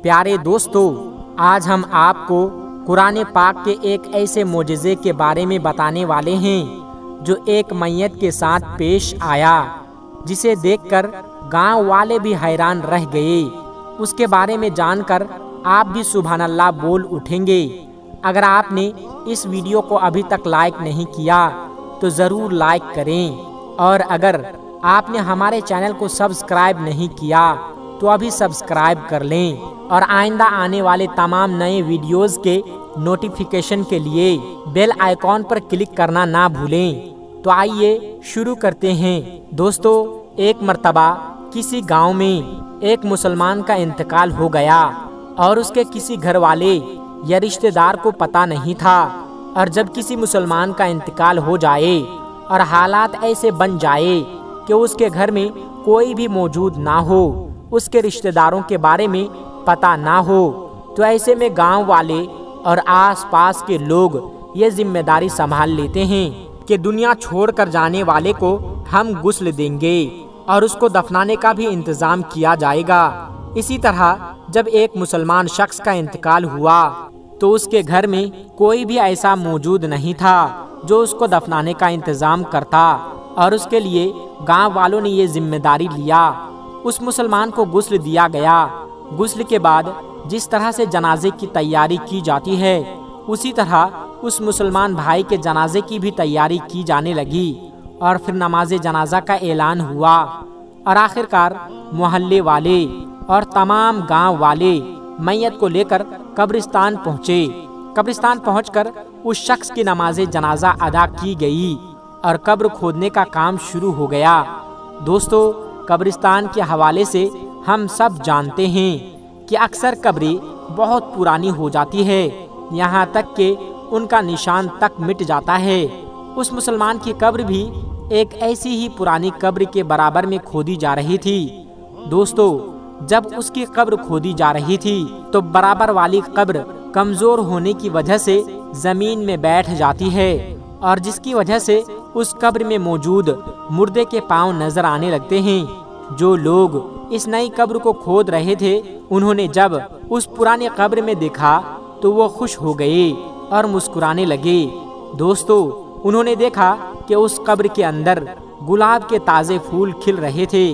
پیارے دوستو، آج ہم آپ کو قرآن پاک کے ایک ایسے معجزے کے بارے میں بتانے والے ہیں جو ایک میت کے ساتھ پیش آیا، جسے دیکھ کر گاؤں والے بھی حیران رہ گئے۔ اس کے بارے میں جان کر آپ بھی سبحان اللہ بول اٹھیں گے۔ اگر آپ نے اس ویڈیو کو ابھی تک لائک نہیں کیا تو ضرور لائک کریں، اور اگر آپ نے ہمارے چینل کو سبسکرائب نہیں کیا تو ابھی سبسکرائب کر لیں، اور آئندہ آنے والے تمام نئے ویڈیوز کے نوٹیفیکیشن کے لیے بیل آئیکن پر کلک کرنا نہ بھولیں۔ تو آئیے شروع کرتے ہیں۔ دوستو، ایک مرتبہ کسی گاؤں میں ایک مسلمان کا انتقال ہو گیا، اور اس کے کسی گھر والے یا رشتہ دار کو پتہ نہیں تھا۔ اور جب کسی مسلمان کا انتقال ہو جائے اور حالات ایسے بن جائے کہ اس کے گھر میں کوئی بھی موجود نہ ہو، اس کے رشتہ داروں کے بارے میں پتہ نہ ہو، تو ایسے میں گاؤں والے اور آس پاس کے لوگ یہ ذمہ داری سنبھال لیتے ہیں کہ دنیا چھوڑ کر جانے والے کو ہم غسل دیں گے اور اس کو دفنانے کا بھی انتظام کیا جائے گا۔ اسی طرح جب ایک مسلمان شخص کا انتقال ہوا تو اس کے گھر میں کوئی بھی ایسا موجود نہیں تھا جو اس کو دفنانے کا انتظام کرتا، اور اس کے لیے گاؤں والوں نے یہ ذمہ داری لیا۔ اس مسلمان کو غسل دیا گیا۔ غسل کے بعد جس طرح سے جنازے کی تیاری کی جاتی ہے، اسی طرح اس مسلمان بھائی کے جنازے کی بھی تیاری کی جانے لگی، اور پھر نماز جنازہ کا اعلان ہوا، اور آخرکار محلے والے اور تمام گاؤں والے میت کو لے کر قبرستان پہنچے۔ قبرستان پہنچ کر اس شخص کی نماز جنازہ ادا کی گئی، اور قبر کھودنے کا کام شروع ہو گیا۔ دوستو، قبرستان کے حوالے سے ہم سب جانتے ہیں کہ اکثر قبریں بہت پرانی ہو جاتی ہے، یہاں تک کہ ان کا نشان تک مٹ جاتا ہے۔ اس مسلمان کی قبر بھی ایک ایسی ہی پرانی قبر کے برابر میں کھودی جا رہی تھی۔ دوستو، جب اس کی قبر کھودی جا رہی تھی تو برابر والی قبر کمزور ہونے کی وجہ سے زمین میں بیٹھ جاتی ہے، اور جس کی وجہ سے اس قبر میں موجود مردے کے پاؤں نظر آنے لگتے ہیں۔ جو لوگ اس نئی قبر کو کھود رہے تھے، انہوں نے جب اس پرانے قبر میں دیکھا تو وہ خوش ہو گئے اور مسکرانے لگے۔ دوستو، انہوں نے دیکھا کہ اس قبر کے اندر گلاب کے تازے پھول کھل رہے تھے۔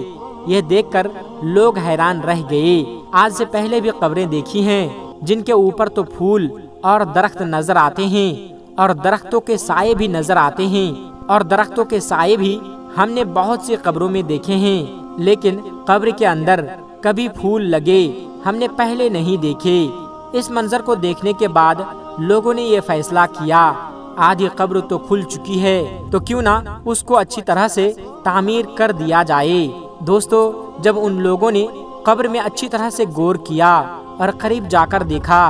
یہ دیکھ کر لوگ حیران رہ گئے۔ آج سے پہلے بھی قبریں دیکھی ہیں جن کے اوپر تو پھول اور درخت نظر آتے ہیں، اور درختوں کے سائے بھی نظر آتے ہیں، اور درختوں کے سائے بھی ہم نے بہت سی قبروں میں دیکھے ہیں، لیکن قبر کے اندر کبھی پھول لگے ہم نے پہلے نہیں دیکھے۔ اس منظر کو دیکھنے کے بعد لوگوں نے یہ فیصلہ کیا، آدھی قبر تو کھل چکی ہے تو کیوں نہ اس کو اچھی طرح سے تعمیر کر دیا جائے۔ دوستو، جب ان لوگوں نے قبر میں اچھی طرح سے غور کیا اور قریب جا کر دیکھا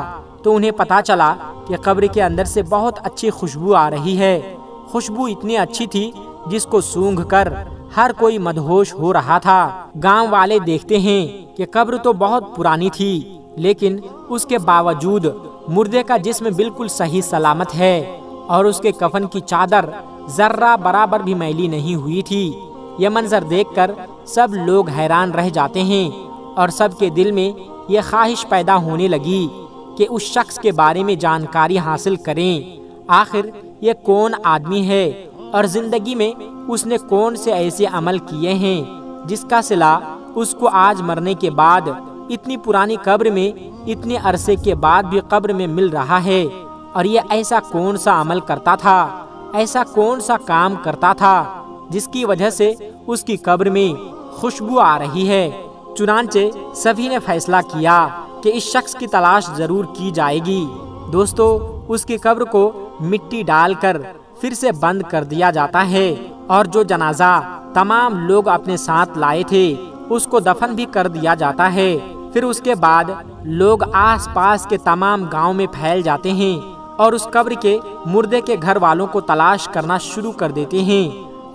تو انہیں پتا چلا کہ قبر کے اندر سے بہت اچھی خوشبو آ رہی ہے۔ خوشبو اتنی اچھی تھی جس کو سونگھ کر ہر کوئی مدہوش ہو رہا تھا۔ گاؤں والے دیکھتے ہیں کہ قبر تو بہت پرانی تھی، لیکن اس کے باوجود مردے کا جسم بالکل صحیح سلامت ہے، اور اس کے کفن کی چادر ذرہ برابر بھی میلی نہیں ہوئی تھی۔ یہ منظر دیکھ کر سب لوگ حیران رہ جاتے ہیں، اور سب کے دل میں یہ خواہش پیدا ہونے لگی کہ اس شخص کے بارے میں جانکاری حاصل کریں۔ آخر یہ کون آدمی ہے، اور زندگی میں اس نے کون سے ایسے عمل کیے ہیں جس کا صلہ اس کو آج مرنے کے بعد اتنی پرانی قبر میں اتنے عرصے کے بعد بھی قبر میں مل رہا ہے، اور یہ ایسا کون سا عمل کرتا تھا، ایسا کون سا کام کرتا تھا جس کی وجہ سے اس کی قبر میں خوشبو آ رہی ہے۔ چنانچہ سبھی نے فیصلہ کیا کہ اس شخص کی تلاش ضرور کی جائے گی۔ دوستو، اس کی قبر کو مٹی ڈال کر پھر سے بند کر دیا جاتا ہے، اور جو جنازہ تمام لوگ اپنے ساتھ لائے تھے اس کو دفن بھی کر دیا جاتا ہے۔ پھر اس کے بعد لوگ آس پاس کے تمام گاؤں میں پھیل جاتے ہیں، اور اس قبر کے مردے کے گھر والوں کو تلاش کرنا شروع کر دیتے ہیں۔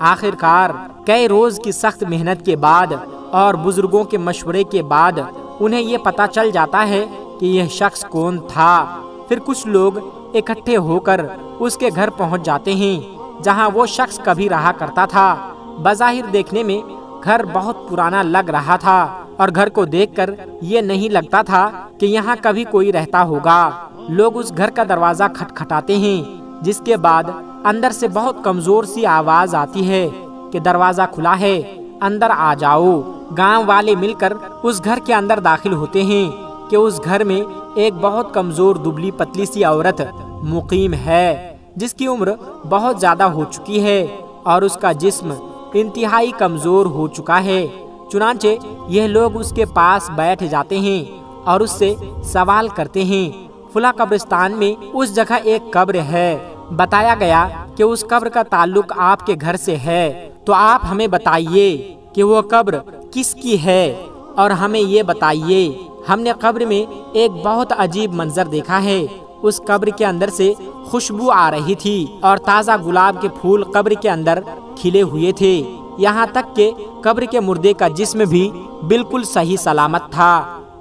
آخرکار کئی روز کی سخت محنت کے بعد اور بزرگوں کے مشورے کے بعد انہیں یہ پتہ چل جاتا ہے کہ یہ شخص کون تھا۔ پھر کچھ لوگ اکٹھے ہو کر اس کے گھر پہنچ جاتے ہیں جہاں وہ شخص کبھی رہا کرتا تھا۔ بظاہر دیکھنے میں گھر بہت پرانا لگ رہا تھا، اور گھر کو دیکھ کر یہ نہیں لگتا تھا کہ یہاں کبھی کوئی رہتا ہوگا۔ لوگ اس گھر کا دروازہ کھٹکھٹاتے ہیں، جس کے بعد اندر سے بہت کمزور سی آواز آتی ہے کہ دروازہ کھلا ہے، اندر آ جاؤ۔ گاؤں والے مل کر اس گھر کے اندر داخل ہوتے ہیں کہ اس گھر میں ایک بہت کمزور دبلی پتلی سی عورت مقیم ہے، جس کی عمر بہت زیادہ ہو چکی ہے اور اس کا جسم انتہائی کمزور ہو چکا ہے۔ چنانچہ یہ لوگ اس کے پاس بیٹھ جاتے ہیں اور اس سے سوال کرتے ہیں، فلاں قبرستان میں اس جگہ ایک قبر ہے، بتایا گیا کہ اس قبر کا تعلق آپ کے گھر سے ہے، تو آپ ہمیں بتائیے کہ وہ قبر کس کی ہے، اور ہمیں یہ بتائیے، ہم نے قبر میں ایک بہت عجیب منظر دیکھا ہے۔ اس قبر کے اندر سے خوشبو آ رہی تھی اور تازہ گلاب کے پھول قبر کے اندر کھلے ہوئے تھے، یہاں تک کہ قبر کے مردے کا جسم بھی بالکل صحیح سلامت تھا،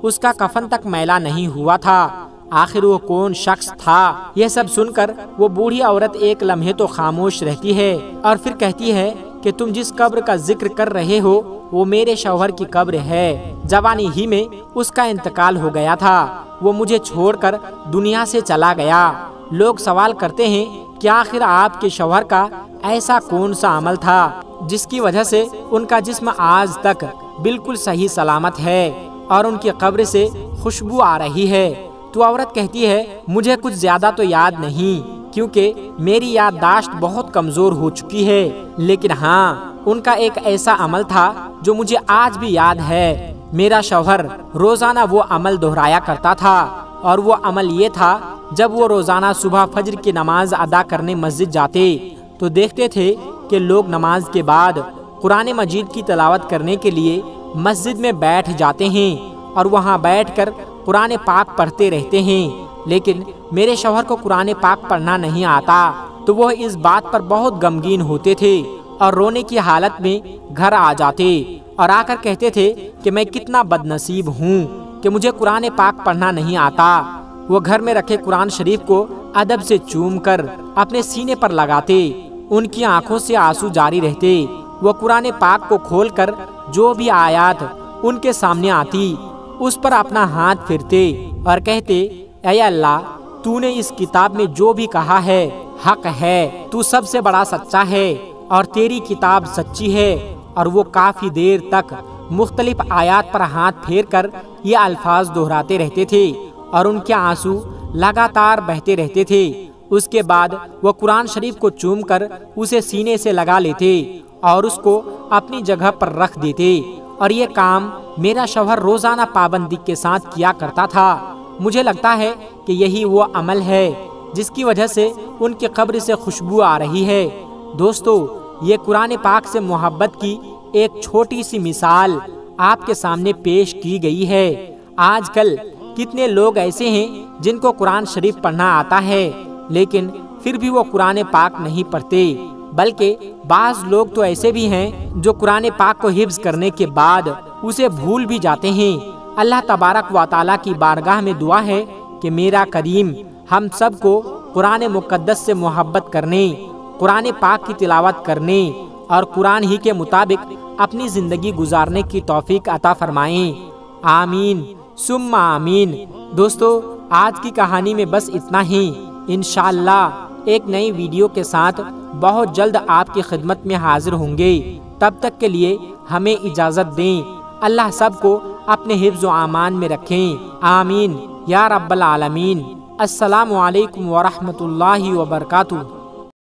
اس کا کفن تک میلا نہیں ہوا تھا۔ آخر وہ کون شخص تھا؟ یہ سب سن کر وہ بوڑھی عورت ایک لمحے تو خاموش رہتی ہے اور پھر کہتی ہے کہ تم جس قبر کا ذکر کر رہے ہو وہ میرے شوہر کی قبر ہے، جوانی ہی میں اس کا انتقال ہو گیا تھا، وہ مجھے چھوڑ کر دنیا سے چلا گیا۔ لوگ سوال کرتے ہیں کہ آخر آپ کے شوہر کا ایسا کون سا عمل تھا جس کی وجہ سے ان کا جسم آج تک بالکل صحیح سلامت ہے اور ان کی قبر سے خوشبو آ رہی ہے؟ تو عورت کہتی ہے، مجھے کچھ زیادہ تو یاد نہیں، کیونکہ میری یادداشت بہت کمزور ہو چکی ہے، لیکن ہاں ان کا ایک ایسا عمل تھا جو مجھے آج بھی یاد ہے۔ میرا شوہر روزانہ وہ عمل دہرایا کرتا تھا، اور وہ عمل یہ تھا، جب وہ روزانہ صبح فجر کی نماز ادا کرنے مسجد جاتے تو دیکھتے تھے کہ لوگ نماز کے بعد قرآن مجید کی تلاوت کرنے کے لیے مسجد میں بیٹھ جاتے ہیں اور وہاں بیٹھ کر قرآن پاک پڑھتے رہتے ہیں، لیکن میرے شوہر کو قرآن پاک پڑھنا نہیں آتا، تو وہ اس بات پر بہت غمگین ہوتے تھے اور رونے کی حالت میں گھر آ جاتے اور آ کر کہتے تھے کہ میں کتنا بد نصیب ہوں کہ مجھے قرآن پاک پڑھنا نہیں آتا۔ وہ گھر میں رکھے قرآن شریف کو ادب سے چوم کر اپنے سینے پر لگاتے، ان کی آنکھوں سے آنسو جاری رہتے۔ وہ قرآن پاک کو کھول کر جو بھی آیات ان کے سامنے آتی اس پر اپنا ہاتھ پھیرتے اور کہتے، اے اللہ، تو نے اس کتاب میں جو بھی کہا ہے حق ہے، تو سب سے بڑا سچا ہے اور تیری کتاب سچی ہے۔ اور وہ کافی دیر تک مختلف آیات پر ہاتھ پھیر کر یہ الفاظ دہراتے رہتے تھے اور ان کے آنسو لگاتار بہتے رہتے تھے۔ اس کے بعد وہ قرآن شریف کو چوم کر اسے سینے سے لگا لیتے اور اس کو اپنی جگہ پر رکھ دیتے، اور یہ کام میرا شوہر روزانہ پابندی کے ساتھ کیا کرتا تھا۔ مجھے لگتا ہے کہ یہی وہ عمل ہے جس کی وجہ سے ان کی قبر سے خوشبو آ رہی ہے۔ دوستو، یہ قرآن پاک سے محبت کی ایک چھوٹی سی مثال آپ کے سامنے پیش کی گئی ہے۔ آج کل کتنے لوگ ایسے ہیں جن کو قرآن شریف پڑھنا آتا ہے، لیکن پھر بھی وہ قرآن پاک نہیں پڑھتے، بلکہ بعض لوگ تو ایسے بھی ہیں جو قرآن پاک کو حفظ کرنے کے بعد اسے بھول بھی جاتے ہیں۔ اللہ تبارک و تعالیٰ کی بارگاہ میں دعا ہے کہ میرا کریم ہم سب کو قرآن مقدس سے محبت کرنے، قرآن پاک کی تلاوت کرنے اور قرآن ہی کے مطابق اپنی زندگی گزارنے کی توفیق عطا فرمائیں۔ آمین ثم آمین۔ دوستو، آج کی کہانی میں بس اتنا ہی۔ انشاءاللہ ایک نئی ویڈیو کے ساتھ بہت جلد آپ کی خدمت میں حاضر ہوں گے۔ تب تک کے لیے ہمیں اجازت دیں۔ اللہ سب کو اپنے حفظ و امان میں رکھیں، آمین یا رب العالمین۔ السلام علیکم ورحمۃ اللہ وبرکاتہ۔